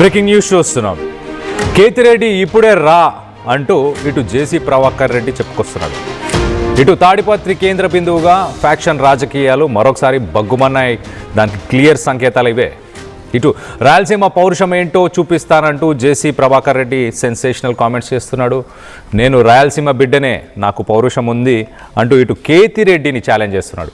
Breaking news చూస్తున్నాం. కేతిరెడ్డి ఇప్పుడే రా అంటూ ఇటు జేసీ ప్రభాకర్ రెడ్డి చెప్పుకొస్తున్నాడు. ఇటు తాడిపత్రి కేంద్ర బిందువుగా ఫ్యాక్షన్ రాజకీయాలు మరొకసారి బగ్గుమన్నాయి. దానికి క్లియర్ సంకేతాలు ఇవే. ఇటు రాయలసీమ పౌరుషం ఏంటో చూపిస్తానంటూ జేసీ ప్రభాకర్ రెడ్డి సెన్సేషనల్ కామెంట్స్ చేస్తున్నాడు. నేను రాయలసీమ బిడ్డనే, నాకు పౌరుషం ఉంది అంటూ ఇటు కేతిరెడ్డిని ఛాలెంజ్ చేస్తున్నాడు.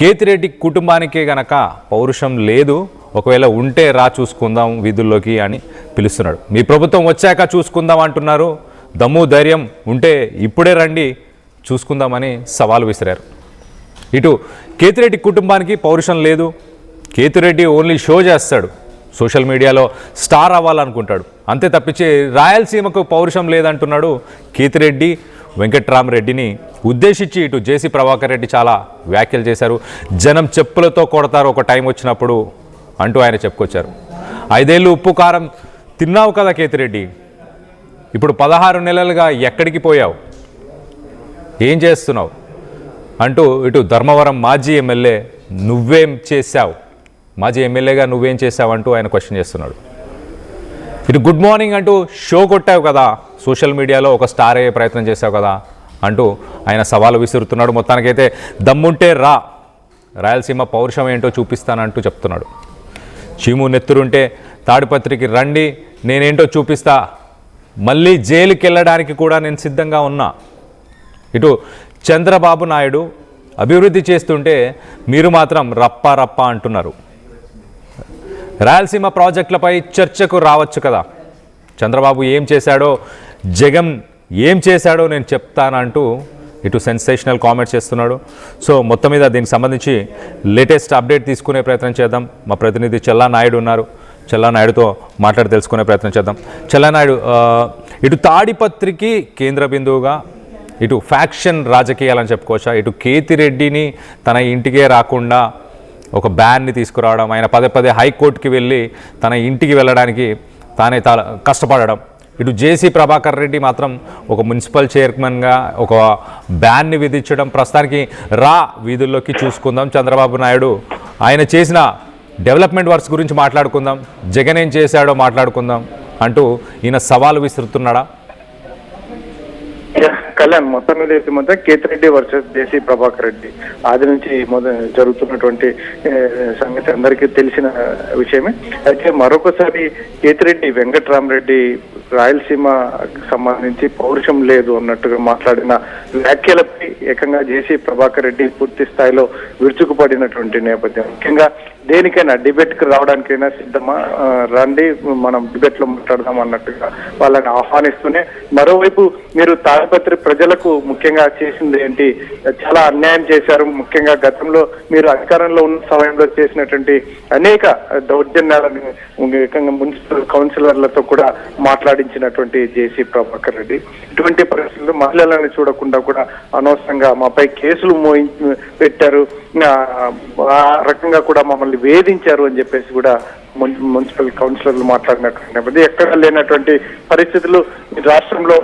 కేతిరెడ్డి కుటుంబానికే గనక పౌరుషం లేదు, ఒకవేళ ఉంటే రా చూసుకుందాం వీధుల్లోకి అని పిలుస్తున్నాడు. మీ ప్రభుత్వం వచ్చాక చూసుకుందాం అంటున్నారు. దమ్ము ధైర్యం ఉంటే ఇప్పుడే రండి చూసుకుందామని సవాలు విసిరారు. ఇటు కేతిరెడ్డి కుటుంబానికి పౌరుషం లేదు. కేతిరెడ్డి ఓన్లీ షో చేస్తాడు, సోషల్ మీడియాలో స్టార్ అవ్వాలనుకుంటాడు, అంతే తప్పించి రాయలసీమకు పౌరుషం లేదంటున్నాడు. కేతిరెడ్డి వెంకట్రామరెడ్డిని ఉద్దేశించి ఇటు జేసీ ప్రభాకర్ రెడ్డి చాలా వ్యాఖ్యలు చేశారు. జనం చెప్పులతో కొడతారు ఒక టైం వచ్చినప్పుడు అంటూ ఆయన చెప్పుకొచ్చారు. 5 ఏళ్ళు ఉప్పు కారం తిన్నావు కదా కేతిరెడ్డి, ఇప్పుడు 16 నెలలుగా ఎక్కడికి పోయావు, ఏం చేస్తున్నావు అంటూ ఇటు ధర్మవరం మాజీ ఎమ్మెల్యే నువ్వేం చేశావు, మాజీ ఎమ్మెల్యేగా నువ్వేం చేశావు అంటూ ఆయన క్వశ్చన్ చేస్తున్నాడు. ఇటు గుడ్ మార్నింగ్ అంటూ షో కొట్టావు కదా, సోషల్ మీడియాలో ఒక స్టార్ అయ్యే ప్రయత్నం చేశావు కదా అంటూ ఆయన సవాలు విసురుతున్నాడు. మొత్తానికైతే దమ్ముంటే రా, రాయలసీమ పౌరుషం ఏంటో చూపిస్తానంటూ చెప్తున్నాడు. చీము నెత్తురుంటే తాడిపత్రికి రండి, నేనేంటో చూపిస్తా, మళ్ళీ జైలుకి వెళ్ళడానికి కూడా నేను సిద్ధంగా ఉన్నా. ఇటు చంద్రబాబు నాయుడు అభివృద్ధి చేస్తుంటే మీరు మాత్రం రప్ప రప్ప అంటున్నారు. రాయలసీమ ప్రాజెక్టులపై చర్చకు రావచ్చు కదా, చంద్రబాబు ఏం చేశాడో, జగన్ ఏం చేశాడో నేను చెప్తానంటూ ఇటు సెన్సేషనల్ కామెంట్స్ చేస్తున్నాడు. సో మొత్తం మీద దీనికి సంబంధించి లేటెస్ట్ అప్డేట్ తీసుకునే ప్రయత్నం చేద్దాం. మా ప్రతినిధి చెల్లా నాయుడు ఉన్నారు, చెల్లా నాయుడుతో మాట్లాడి తెలుసుకునే ప్రయత్నం చేద్దాం. చెల్లా నాయుడు, ఇటు తాడిపత్రికి కేంద్ర బిందువుగా ఇటు ఫ్యాక్షన్ రాజకీయాలని చెప్పుకోవచ్చా, ఇటు కేతిరెడ్డిని తన ఇంటికే రాకుండా ఒక బ్యాన్ని తీసుకురావడం, ఆయన పదే పదే హైకోర్టుకి వెళ్ళి తన ఇంటికి వెళ్ళడానికి తానే కష్టపడడం, ఇటు జేసీ ప్రభాకర్ రెడ్డి మాత్రం ఒక మున్సిపల్ చైర్మన్గా ఒక బ్యాన్ని విధించడం, ప్రస్తుతానికి రా వీధుల్లోకి చూసుకుందాం, చంద్రబాబు నాయుడు ఆయన చేసిన డెవలప్మెంట్ వర్క్స్ గురించి మాట్లాడుకుందాం, జగన్ ఏం చేశాడో మాట్లాడుకుందాం అంటూ ఈయన సవాలు విసురుతున్నాడా? కళ్యాణ్, మొత్తం మీద మొత్తం కేతిరెడ్డి వర్సెస్ జేసీ ప్రభాకర్ రెడ్డి ఆది నుంచి జరుగుతున్నటువంటి సంగతి అందరికీ తెలిసిన విషయమే. అయితే మరొకసారి కేతిరెడ్డి వెంకట్రామరెడ్డి రాయలసీమ సంబంధించి పౌరుషం లేదు అన్నట్టుగా మాట్లాడిన వ్యాఖ్యలపై ఏకంగా జేసీ ప్రభాకర్ రెడ్డి పూర్తి స్థాయిలో విరుచుకుపడినటువంటి నేపథ్యం. ముఖ్యంగా దేనికైనా డిబేట్ కి రావడానికైనా సిద్ధమా, రండి మనం డిబేట్ లో మాట్లాడదాం అన్నట్టుగా వాళ్ళని ఆహ్వానిస్తూనే, మరోవైపు మీరు తాడిపత్రి ప్రజలకు ముఖ్యంగా చేసింది ఏంటి, చాలా అన్యాయం చేశారు, ముఖ్యంగా గతంలో మీరు అధికారంలో ఉన్న సమయంలో చేసినటువంటి అనేక దౌర్జన్యాలను ఏకంగా మున్సిపల్ కౌన్సిలర్లతో కూడా మాట్లాడించినటువంటి జేసీ ప్రభాకర్ రెడ్డి ఇటువంటి పరిస్థితుల్లో మహిళలను చూడకుండా కూడా అనవసరంగా మాపై కేసులు పెట్టారు, ఆ రకంగా కూడా మమ్మల్ని వేధించారు అని చెప్పేసి కూడా మున్సిపల్ కౌన్సిలర్లు మాట్లాడినటువంటి ఎక్కడ లేనటువంటి పరిస్థితులు రాష్ట్రంలో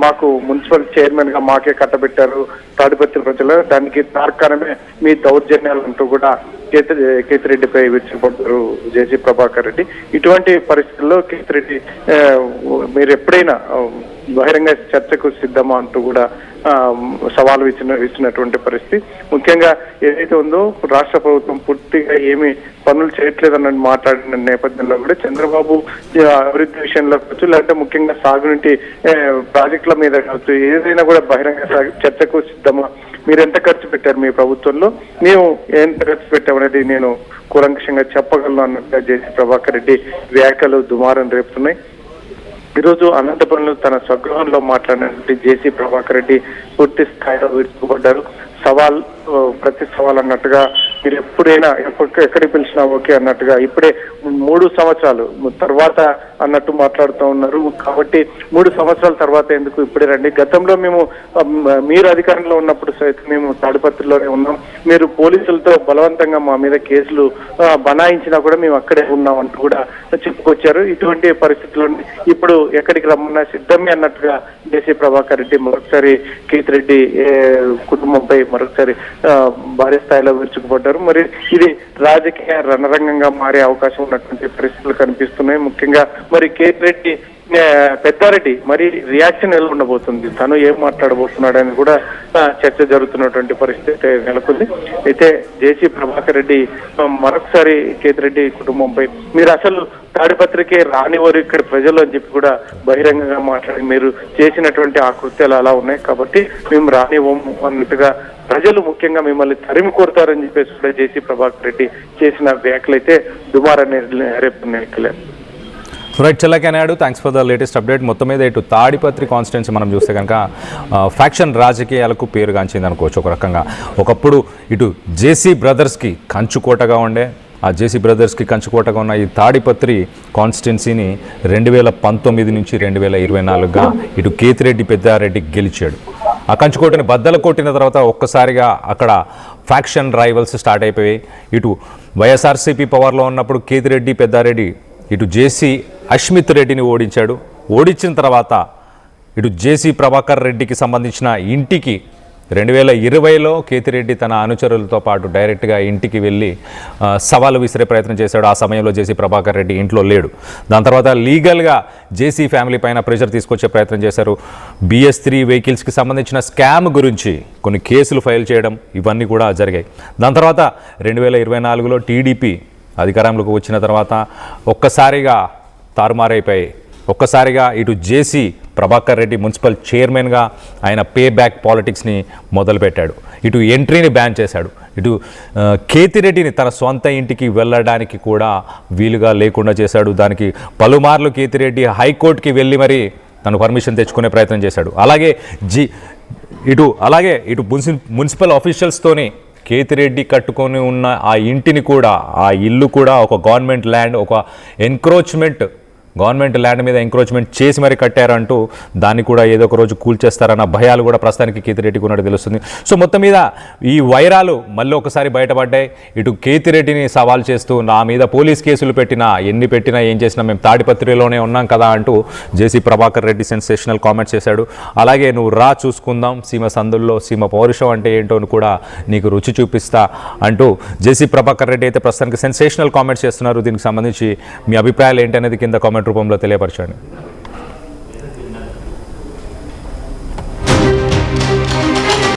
మాకు మున్సిపల్ చైర్మన్ గా మాకే కట్టబెట్టారు తాడిపత్రి ప్రజలు, దానికి తార్కాణమే మీ దౌర్జన్యాలంటూ కూడా కేతిరెడ్డిపై విరుచుకుపడ్డారు జేసీ ప్రభాకర్ రెడ్డి. ఇటువంటి పరిస్థితుల్లో కేతిరెడ్డి మీరు ఎప్పుడైనా బహిరంగ చర్చకు సిద్ధమా అంటూ కూడా సవాలు ఇచ్చినటువంటి పరిస్థితి. ముఖ్యంగా ఏదైతే ఉందో రాష్ట్ర ప్రభుత్వం పూర్తిగా ఏమి పనులు చేయట్లేదన్నట్టు మాట్లాడిన నేపథ్యంలో కూడా చంద్రబాబు అభివృద్ధి విషయంలో కావచ్చు, లేదంటే ముఖ్యంగా సాగునీటి ప్రాజెక్టుల మీద కావచ్చు, ఏదైనా కూడా బహిరంగ చర్చకు సిద్ధమా, మీరు ఎంత ఖర్చు పెట్టారు మీ ప్రభుత్వంలో, మేము ఎంత ఖర్చు పెట్టామనేది నేను కూలంకషంగా చెప్పగలను అన్నట్టుగా జేసీ ప్రభాకర్ రెడ్డి వ్యాఖ్యలు దుమారం రేపుతున్నాయి. ఈరోజు అనంతపురంలో తన స్వగృహంలో మాట్లాడినటువంటి జేసీ ప్రభాకర్ రెడ్డి పూర్తి స్థాయిలో విరుచుకుపడ్డారు. ప్రతి సవాల్ అన్నట్టుగా మీరు ఎప్పుడైనా ఎక్కడికి పిలిచినా ఓకే అన్నట్టుగా, ఇప్పుడే 3 సంవత్సరాలు తర్వాత అన్నట్టు మాట్లాడుతూ ఉన్నారు. కాబట్టి 3 సంవత్సరాల తర్వాత ఎందుకు, ఇప్పుడే రండి, గతంలో మీరు అధికారంలో ఉన్నప్పుడు సైతం మేము తాడిపత్రిలోనే ఉన్నాం, మీరు పోలీసులతో బలవంతంగా మా మీద కేసులు బనాయించినా కూడా మేము అక్కడే ఉన్నాం అంటూ కూడా చెప్పుకొచ్చారు. ఇటువంటి పరిస్థితుల్లో ఇప్పుడు ఎక్కడికి రమ్మన్నా సిద్ధమే అన్నట్టుగా జేసీ ప్రభాకర్ రెడ్డి మరొకసారి కేతిరెడ్డి కుటుంబంపై మరొకసారి భారీ స్థాయిలో విరుచుకుపడ్డారు. చేశారు. మరి ఇది రాజకీయ రణరంగంగా మారే అవకాశం ఉన్నటువంటి పరిస్థితులు కనిపిస్తున్నాయి. ముఖ్యంగా మరి కేతిరెడ్డి పెద్దారెడ్డి మరి రియాక్షన్ ఎలా ఉండబోతుంది, తను ఏం మాట్లాడబోతున్నాడని కూడా చర్చ జరుగుతున్నటువంటి పరిస్థితి నెలకొంది. అయితే జేసీ ప్రభాకర్ రెడ్డి మరొకసారి కేతిరెడ్డి కుటుంబంపై మీరు అసలు తాడిపత్రికే రానివారు ఇక్కడ ప్రజలు అని చెప్పి కూడా బహిరంగంగా మాట్లాడి మీరు చేసినటువంటి ఆ కృత్యాలు అలా ఉన్నాయి కాబట్టి మేము రానివ్వము అన్నట్టుగా ప్రజలు ముఖ్యంగా మిమ్మల్ని తరిమి కొడతారని చెప్పేసి కూడా జేసీ ప్రభాకర్ రెడ్డి చేసిన వ్యాఖ్యలు అయితే దుమారాన్ని రేపుతున్నాయి. రైట్, చెల్లకే Naidu, thanks for the latest update. మొత్తం మీద ఇటు తాడిపత్రి కాన్స్టిట్యున్సీ మనం చూస్తే కనుక ఫ్యాక్షన్ రాజకీయాలకు పేరుగాంచింది అనుకోవచ్చు ఒక రకంగా. ఒకప్పుడు ఇటు జేసీ బ్రదర్స్కి కంచుకోటగా ఉండే, ఆ జేసీ బ్రదర్స్కి కంచుకోటగా ఉన్న ఈ తాడిపత్రి కాన్స్టిట్యున్సీని 2019 నుంచి 2024గా ఇటు కేతిరెడ్డి పెద్దారెడ్డి గెలిచాడు. ఆ కంచుకోటని బద్దలు కొట్టిన తర్వాత ఒక్కసారిగా అక్కడ ఫ్యాక్షన్ రైవల్స్ స్టార్ట్ అయిపోయాయి. ఇటు వైఎస్ఆర్సీపీ పవర్లో ఉన్నప్పుడు కేతిరెడ్డి పెద్దారెడ్డి ఇటు జేసీ అష్మిత్ రెడ్డిని ఓడించాడు. ఓడించిన తర్వాత ఇటు జేసీ ప్రభాకర్ రెడ్డికి సంబంధించిన ఇంటికి 2020లో కేతిరెడ్డి తన అనుచరులతో పాటు డైరెక్ట్గా ఇంటికి వెళ్ళి సవాలు విసిరే ప్రయత్నం చేశాడు. ఆ సమయంలో జేసీ ప్రభాకర్ రెడ్డి ఇంట్లో లేడు. దాని తర్వాత లీగల్గా జేసీ ఫ్యామిలీ పైన ప్రెషర్ తీసుకొచ్చే ప్రయత్నం చేశారు. BS3 వెహికల్స్కి సంబంధించిన స్కామ్ గురించి కొన్ని కేసులు ఫైల్ చేయడం ఇవన్నీ కూడా జరిగాయి. దాని తర్వాత 2024లో టీడీపీ అధికారంలోకి వచ్చిన తర్వాత ఒక్కసారిగా తారుమారైపోయి ఒక్కసారిగా ఇటు జేసీ ప్రభాకర్ రెడ్డి మున్సిపల్ చైర్మన్గా ఆయన పే బ్యాక్ పాలిటిక్స్ని మొదలుపెట్టాడు. ఇటు ఎంట్రీని బ్యాన్ చేశాడు. ఇటు కేతిరెడ్డిని తన సొంత ఇంటికి వెళ్ళడానికి కూడా వీలుగా లేకుండా చేశాడు. దానికి పలుమార్లు కేతిరెడ్డి హైకోర్టుకి వెళ్ళి మరి తను పర్మిషన్ తెచ్చుకునే ప్రయత్నం చేశాడు. అలాగే ఇటు మున్సిపల్ ఆఫీషియల్స్తోని కేతిరెడ్డి కట్టుకొని ఉన్న ఆ ఇంటిని కూడా, ఆ ఇల్లు కూడా ఒక గవర్నమెంట్ ల్యాండ్, ఒక గవర్నమెంట్ ల్యాండ్ మీద ఎంక్రోచ్మెంట్ చేసి మరి కట్టారంటూ దాన్ని కూడా ఏదో ఒక రోజు కూల్చేస్తారన్న భయాలు కూడా ప్రస్తుతానికి కేతిరెడ్డికి ఉన్నట్టు తెలుస్తుంది. సో మొత్తం మీద ఈ వైరాలు మళ్ళీ ఒకసారి బయటపడ్డాయి. ఇటు కేతిరెడ్డిని సవాల్ చేస్తూ నా మీద పోలీస్ కేసులు ఎన్ని పెట్టినా ఏం చేసినా మేము తాడిపత్రిలోనే ఉన్నాం కదా అంటూ జేసీ ప్రభాకర్ రెడ్డి సెన్సేషనల్ కామెంట్స్ చేశాడు. అలాగే నువ్వు రా చూసుకుందాం, సీమ సందుల్లో సీమ పౌరుషం అంటే ఏంటో కూడా నీకు రుచి చూపిస్తా అంటూ జేసీ ప్రభాకర్ రెడ్డి అయితే ప్రస్తుతానికి సెన్సేషనల్ కామెంట్స్ చేస్తున్నారు. దీనికి సంబంధించి మీ అభిప్రాయాలు ఏంటనేది కింద కామెంట్ రూపంలో తెలియపరచండి.